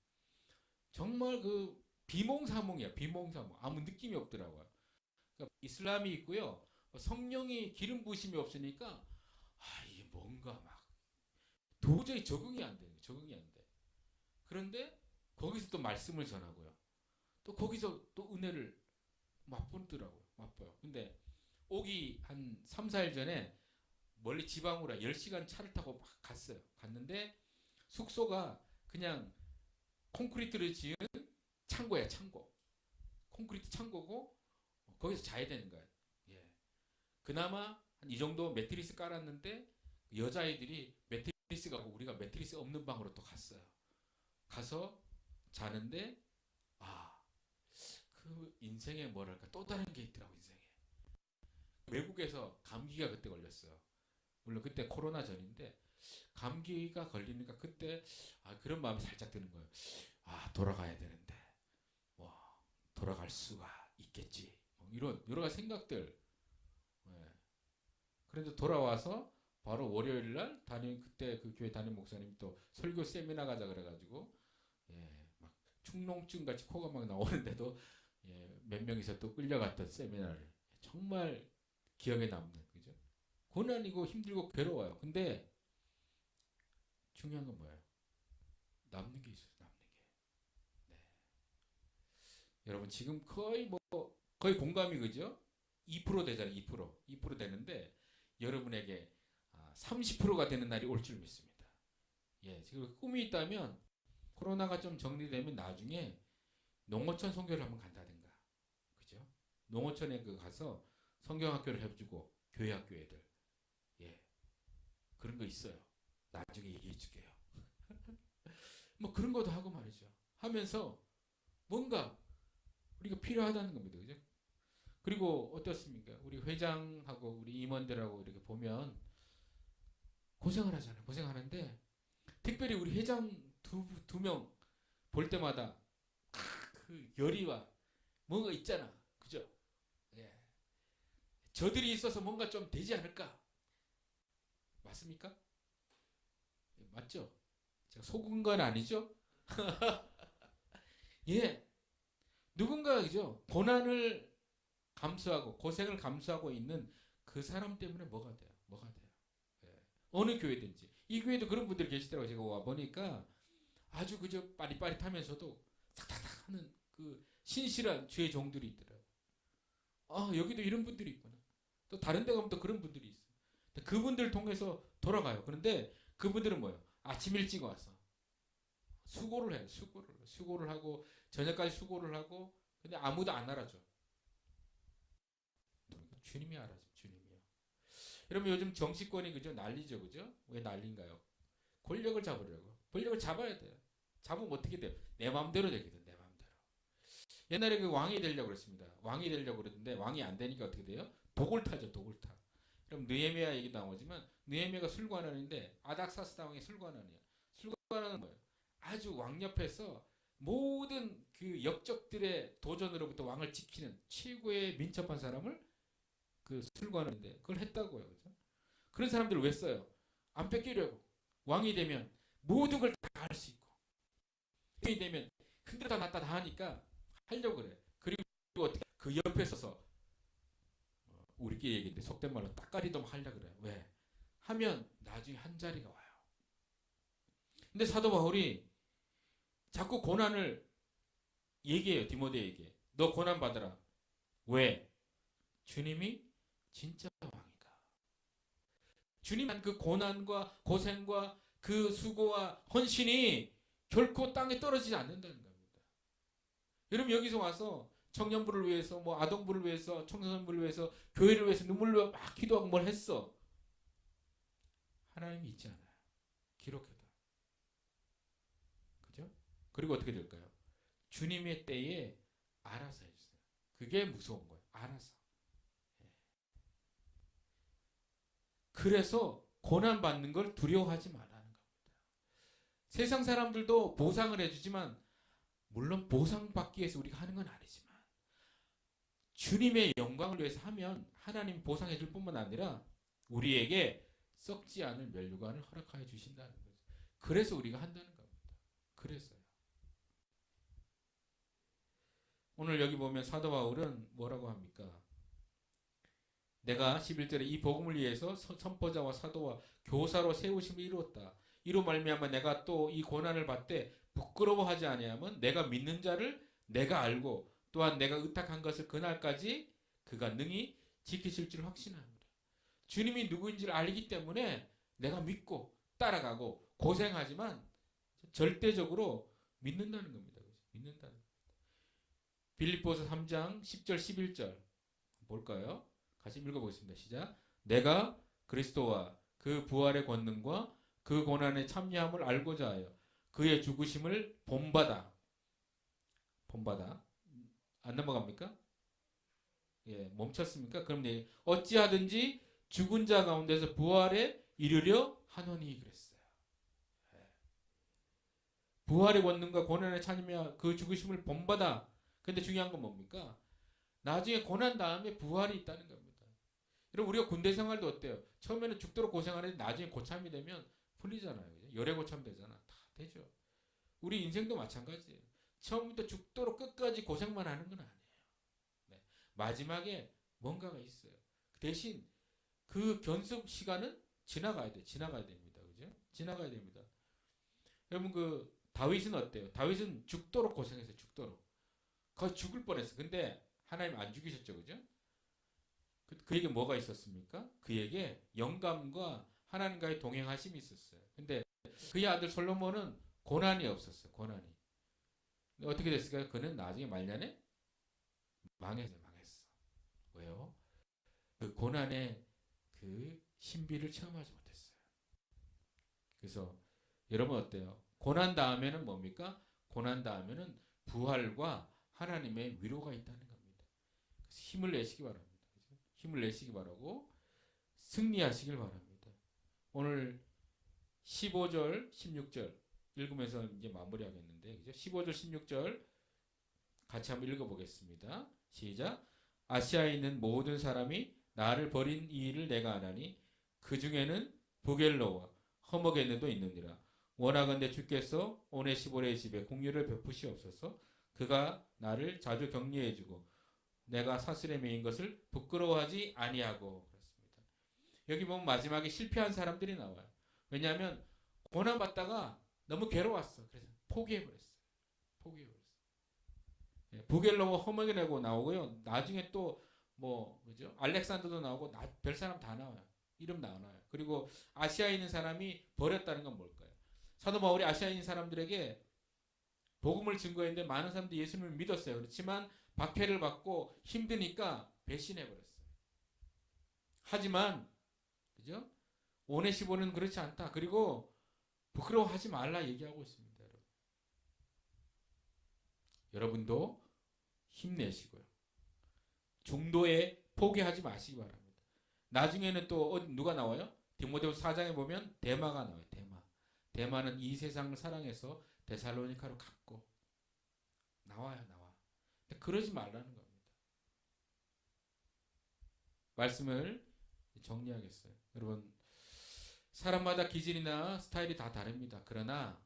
정말 그 비몽사몽이야. 비몽사몽. 아무 느낌이 없더라고요. 그러니까 이슬람이 있고요. 성령이 기름 부으심이 없으니까 이게 뭔가 막 도저히 적응이 안 돼. 적응이 안 돼. 그런데 거기서 또 말씀을 전하고요. 또 거기서 또 은혜를 맛보더라고요. 맛봐요. 근데 오기 한 3, 4일 전에 멀리 지방으로 10시간 차를 타고 막 갔어요. 갔는데 숙소가 그냥 콘크리트로 지은 창고야, 창고. 콘크리트 창고고 거기서 자야 되는 거야. 예. 그나마 한 이 정도 매트리스 깔았는데 여자아이들이 매트리스가 우리가 매트리스 없는 방으로 또 갔어요. 가서 자는데 그 인생에 뭐랄까 또 다른 게 있더라고 인생에. 외국에서 감기가 그때 걸렸어요. 물론 그때 코로나 전인데 감기가 걸리니까 그때 그런 마음이 살짝 드는 거예요. 돌아가야 되는데 뭐 돌아갈 수가 있겠지. 뭐 이런 여러 가지 생각들. 예. 그런데 돌아와서 바로 월요일 날 그때 그 교회 담임 목사님이 또 설교 세미나 가자 그래가지고 막 축농증 같이 코가 막 나오는데도 몇 명이서 또 끌려갔던 세미나를 정말 기억에 남는 그죠? 고난이고 힘들고 괴로워요. 근데 중요한 건 뭐예요? 남는 게 있어요. 남는 게. 네. 여러분 지금 거의 공감이 그죠? 2% 되잖아요. 2% 되는데 여러분에게 30%가 되는 날이 올 줄 믿습니다. 지금 꿈이 있다면 코로나가 좀 정리되면 나중에 농어촌 선교를 한번 간다든가, 그죠? 농어촌에 가서 성경학교를 해주고 교회 학교 애들, 그런 거 있어요. 나중에 얘기해 줄게요. 뭐 그런 것도 하고 말이죠. 하면서 뭔가 우리가 필요하다는 겁니다, 그죠? 그리고 어떻습니까? 우리 회장하고 우리 임원들하고 이렇게 보면 고생을 하잖아요. 고생하는데 특별히 우리 회장 두 명 볼 때마다 그 열의와 뭔가 있잖아, 그죠? 저들이 있어서 뭔가 좀 되지 않을까? 맞습니까? 맞죠? 제가 속은 건 아니죠? 누군가 그죠? 고난을 감수하고 고생을 감수하고 있는 그 사람 때문에 뭐가 돼요? 어느 교회든지 이 교회도 그런 분들이 계시더라고요. 제가 와 보니까 아주 그저 빠릿빠릿하면서도 탁탁탁 하는 그 신실한 주의 종들이 있더라고요. 여기도 이런 분들이 있구나. 또 다른 데 가면 또 그런 분들이 있어. 그분들 통해서 돌아가요. 그런데 그분들은 뭐예요? 아침 일찍 와서 수고를 해요. 수고를 하고 저녁까지 수고를 하고 근데 아무도 안 알아줘. 주님이 알아줘. 주님이요. 여러분 요즘 정치권이 그죠? 난리죠. 그죠? 왜 난리인가요? 권력을 잡으려고. 권력을 잡아야 돼요. 잡으면 어떻게 돼요? 내 마음대로 되거든. 내 마음대로. 옛날에 그 왕이 되려고 그랬습니다. 왕이 되려고 그랬는데 왕이 안 되니까 어떻게 돼요? 독을 타죠. 독을 타. 그럼 느헤미야 얘기도 나오지만 느헤미야가 술관원인데 아닥사스 왕의 술관원이야. 술관원은 뭐예요? 아주 왕 옆에서 모든 그 역적들의 도전으로부터 왕을 지키는 최고의 민첩한 사람을 그 술관원인데 그걸 했다고요. 그죠? 그런 사람들을 왜 써요? 안 뺏기려고. 왕이 되면 모든 걸 다 할 수 있고 왕이 되면 흔들다 놨다 다 하니까 하려고 그래. 그리고 어떻게 그 옆에 서서 우리끼리 얘기인데 속된 말로 따까리도 하려고 그래요. 왜? 하면 나중에 한 자리가 와요. 근데 사도 바울이 자꾸 고난을 얘기해요. 디모데에게. 너 고난 받아라. 왜? 주님이 진짜 왕이다. 주님은 그 고난과 고생과 그 수고와 헌신이 결코 땅에 떨어지지 않는다는 겁니다. 여러분 여기서 와서 청년부를 위해서 뭐 아동부를 위해서 청소년부를 위해서 교회를 위해서 눈물로 막 기도하고 뭘 했어. 하나님이 있지 않아요. 기록해둬. 그죠? 그리고 어떻게 될까요? 주님의 때에 알아서 해주세요. 그게 무서운 거예요. 알아서. 그래서 고난받는 걸 두려워하지 말라는 겁니다. 세상 사람들도 보상을 해주지만 물론 보상받기 위해서 우리가 하는 건 아니지만 주님의 영광을 위해서 하면 하나님 보상해 줄 뿐만 아니라 우리에게 썩지 않을 멸류관을 허락하여 주신다는 거죠. 그래서 우리가 한다는 겁니다. 그래서요. 오늘 여기 보면 사도 바울은 뭐라고 합니까? 내가 11절에 이 복음을 위해서 선포자와 사도와 교사로 세우심을 이루었다. 이로 말미암아 내가 또 이 고난을 받되 부끄러워하지 아니하면 내가 믿는 자를 내가 알고 또한 내가 의탁한 것을 그날까지 그가 능히 지키실 줄 확신합니다. 주님이 누구인지를 알기 때문에 내가 믿고 따라가고 고생하지만 절대적으로 믿는다는 겁니다. 믿는다는. 빌립보서 3장 10절 11절 볼까요? 같이 읽어보겠습니다. 시작. 내가 그리스도와 그 부활의 권능과 그 고난의 참여함을 알고자 하여 그의 죽으심을 본받아 안 넘어갑니까? 예, 멈췄습니까? 그럼 네, 어찌하든지 죽은 자 가운데서 부활에 이르려 하노니 그랬어요. 예. 부활의 권능과 고난의 찬이며 그 죽으심을 본받아. 근데 중요한 건 뭡니까? 나중에 고난 다음에 부활이 있다는 겁니다. 여러분 우리가 군대 생활도 어때요? 처음에는 죽도록 고생하는데 나중에 고참이 되면 풀리잖아요. 그죠? 열애 고참 되잖아. 다 되죠. 우리 인생도 마찬가지예요. 처음부터 죽도록 끝까지 고생만 하는 건 아니에요. 네. 마지막에 뭔가가 있어요. 대신 그 견습 시간은 지나가야 돼. 지나가야 됩니다. 그죠? 지나가야 됩니다. 여러분 그 다윗은 어때요? 다윗은 죽도록 고생했어요. 죽도록. 거의 죽을 뻔했어. 근데 하나님 안 죽이셨죠. 그죠? 그에게 뭐가 있었습니까? 그에게 영감과 하나님과의 동행하심이 있었어요. 근데 그의 아들 솔로몬은 고난이 없었어요. 고난이. 근데 어떻게 됐을까요? 그는 나중에 말년에 망했어. 왜요? 그 고난의 그 신비를 체험하지 못했어요. 그래서 여러분 어때요? 고난 다음에는 뭡니까? 고난 다음에는 부활과 하나님의 위로가 있다는 겁니다. 그래서 힘을 내시기 바랍니다. 힘을 내시기 바라고 승리하시길 바랍니다. 오늘 15절, 16절 읽으면서 이제 마무리하겠는데, 그죠? 15절, 16절 같이 한번 읽어보겠습니다. 시작. 아시아에 있는 모든 사람이 나를 버린 이 일을 내가 아나니 그 중에는 부겔로와 허머게네도 있느니라. 원하건대 주께서 오네시보르의 집에 공유를 베푸시옵소서. 그가 나를 자주 격려해주고 내가 사슬에 매인 것을 부끄러워하지 아니하고. 그렇습니다. 여기 보면 마지막에 실패한 사람들이 나와요. 왜냐하면 고난 받다가 너무 괴로웠어. 그래서 포기해버렸어요. 부겔로와 허머게네고 나오고요. 나중에 또 뭐 그죠? 알렉산더도 나오고 별 사람 다 나와요. 이름 나와요. 그리고 아시아에 있는 사람이 버렸다는 건 뭘까요? 사도 바울이 아시아에 있는 사람들에게 복음을 증거했는데 많은 사람들이 예수님을 믿었어요. 그렇지만 박해를 받고 힘드니까 배신해버렸어요. 하지만 그죠? 오네시보는 그렇지 않다. 그리고 부끄러워하지 말라 얘기하고 있습니다. 여러분. 여러분도 힘내시고요. 중도에 포기하지 마시기 바랍니다. 나중에는 또 누가 나와요? 디모데후서 4장에 보면 데마가 나와요. 데마는 이 세상을 사랑해서 데살로니카로 갔고 나와. 근데 그러지 말라는 겁니다. 말씀을 정리하겠어요. 여러분 사람마다 기질이나 스타일이 다 다릅니다. 그러나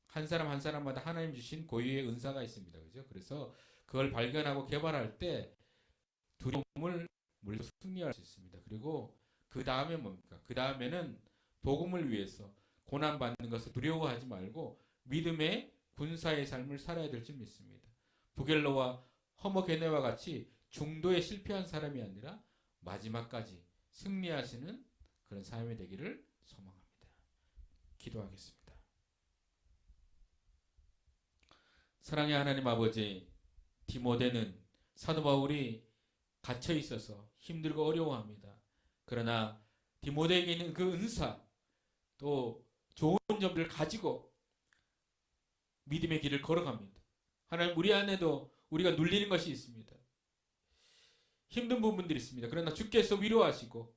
한 사람 한 사람마다 하나님 주신 고유의 은사가 있습니다. 그죠? 그래서 그걸 발견하고 개발할 때 두려움을 물리쳐 승리할 수 있습니다. 그리고 그 다음에 뭡니까? 그 다음에는 복음을 위해서 고난받는 것을 두려워하지 말고 믿음의 군사의 삶을 살아야 될 줄 믿습니다. 부겔로와 허머게네와 같이 중도에 실패한 사람이 아니라 마지막까지 승리하시는 그런 삶이 되기를 소망합니다. 기도하겠습니다. 사랑의 하나님 아버지, 디모데는 사도 바울이 갇혀 있어서 힘들고 어려워합니다. 그러나 디모데에게 있는 그 은사, 또 좋은 점들을 가지고 믿음의 길을 걸어갑니다. 하나님 우리 안에도 우리가 눌리는 것이 있습니다. 힘든 부분들이 있습니다. 그러나 주께서 위로하시고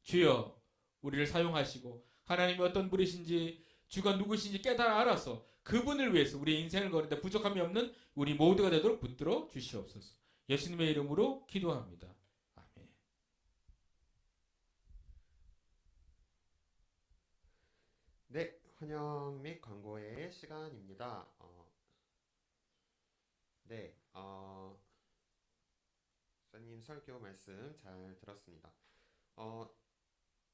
주여 우리를 사용하시고 하나님이 어떤 분이신지 주가 누구신지 깨달아 알아서 그분을 위해서 우리의 인생을 거는데 부족함이 없는 우리 모두가 되도록 붙들어 주시옵소서. 예수님의 이름으로 기도합니다. 아멘. 네, 환영 및 광고의 시간입니다. 네, 선생님 설교 말씀 잘 들었습니다.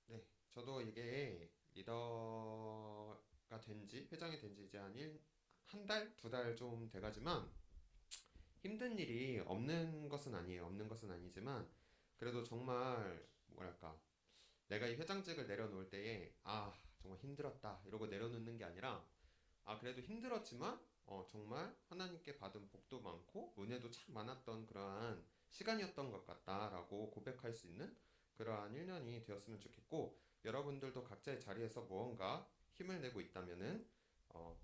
네, 저도 이게 리더가 된지, 회장이 된지 이제 한 달, 두 달 좀 돼가지만 힘든 일이 없는 것은 아니에요. 없는 것은 아니지만 그래도 정말 뭐랄까 내가 이 회장직을 내려놓을 때에 정말 힘들었다 이러고 내려놓는 게 아니라 그래도 힘들었지만 정말 하나님께 받은 복도 많고 은혜도 참 많았던 그러한 시간이었던 것 같다라고 고백할 수 있는 그러한 1년이 되었으면 좋겠고 여러분들도 각자의 자리에서 무언가 힘을 내고 있다면은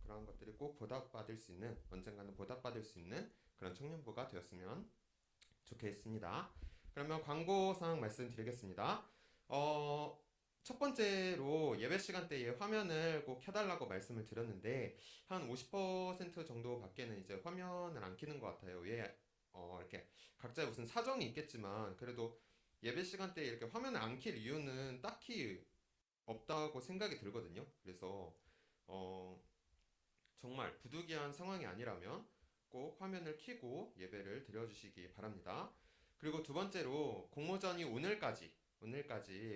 그러한 것들이 꼭 보답받을 수 있는, 언젠가는 보답받을 수 있는 그런 청년부가 되었으면 좋겠습니다. 그러면 광고사항 말씀드리겠습니다. 첫 번째로 예배 시간대에 화면을 꼭 켜달라고 말씀을 드렸는데 한 50% 정도밖에는 이제 화면을 안 켜는 것 같아요. 왜 이렇게 각자의 무슨 사정이 있겠지만 그래도 예배 시간대에 이렇게 화면을 안 켤 이유는 딱히 없다고 생각이 들거든요. 그래서 어, 정말 부득이한 상황이 아니라면 꼭 화면을 켜고 예배를 드려주시기 바랍니다. 그리고 두 번째로 공모전이 오늘까지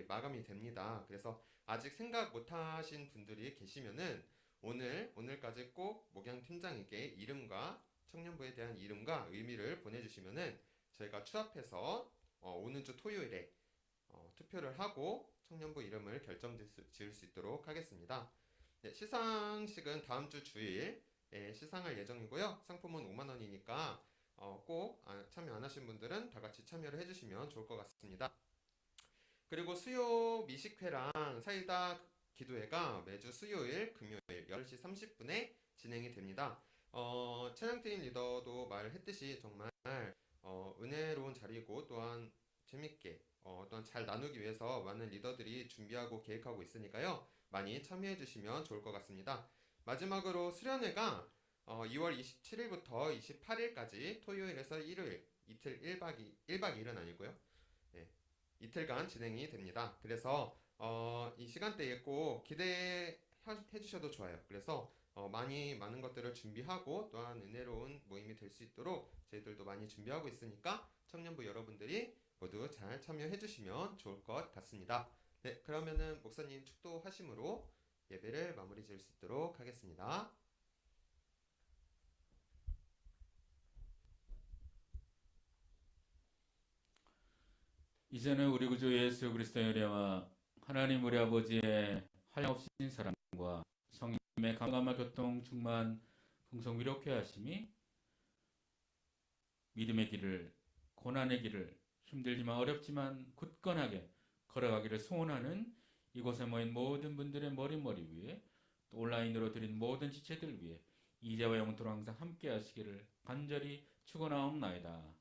마감이 됩니다. 그래서 아직 생각 못하신 분들이 계시면은 오늘까지 꼭 목양 팀장에게 이름과 청년부에 대한 이름과 의미를 보내주시면은 저희가 추합해서 오는 주 토요일에 투표를 하고 청년부 이름을 지을 수 있도록 하겠습니다. 네, 시상식은 다음 주 주일 시상할 예정이고요. 상품은 5만 원이니까 꼭 참여 안 하신 분들은 다 같이 참여를 해주시면 좋을 것 같습니다. 그리고 수요 미식회랑 사이다 기도회가 매주 수요일, 금요일 10시 30분에 진행이 됩니다. 찬양팀 리더도 말했듯이 정말 은혜로운 자리이고 또한 재밌게 또한 잘 나누기 위해서 많은 리더들이 준비하고 계획하고 있으니까요. 많이 참여해 주시면 좋을 것 같습니다. 마지막으로 수련회가 2월 27일부터 28일까지 토요일에서 일요일 이틀 1박 2일은 아니고요. 네, 이틀간 진행이 됩니다. 그래서 이 시간대에 꼭 기대해 주셔도 좋아요. 그래서 많은 것들을 준비하고 또한 은혜로운 모임이 될 수 있도록 저희들도 많이 준비하고 있으니까 청년부 여러분들이 모두 잘 참여해 주시면 좋을 것 같습니다. 네, 그러면은 목사님 축도하심으로 예배를 마무리 지을 수 있도록 하겠습니다. 이제는 우리 구주 예수 그리스도의 은혜와 하나님 우리 아버지의 한량없으신 사랑과 성령의 감감과 교통 충만 풍성 위로케 하심이 믿음의 길을, 고난의 길을 힘들지만 어렵지만 굳건하게 걸어가기를 소원하는 이곳에 모인 모든 분들의 머리 위에 또 온라인으로 드린 모든 지체들 위에 이제와 영원토록 항상 함께 하시기를 간절히 축원하옵나이다.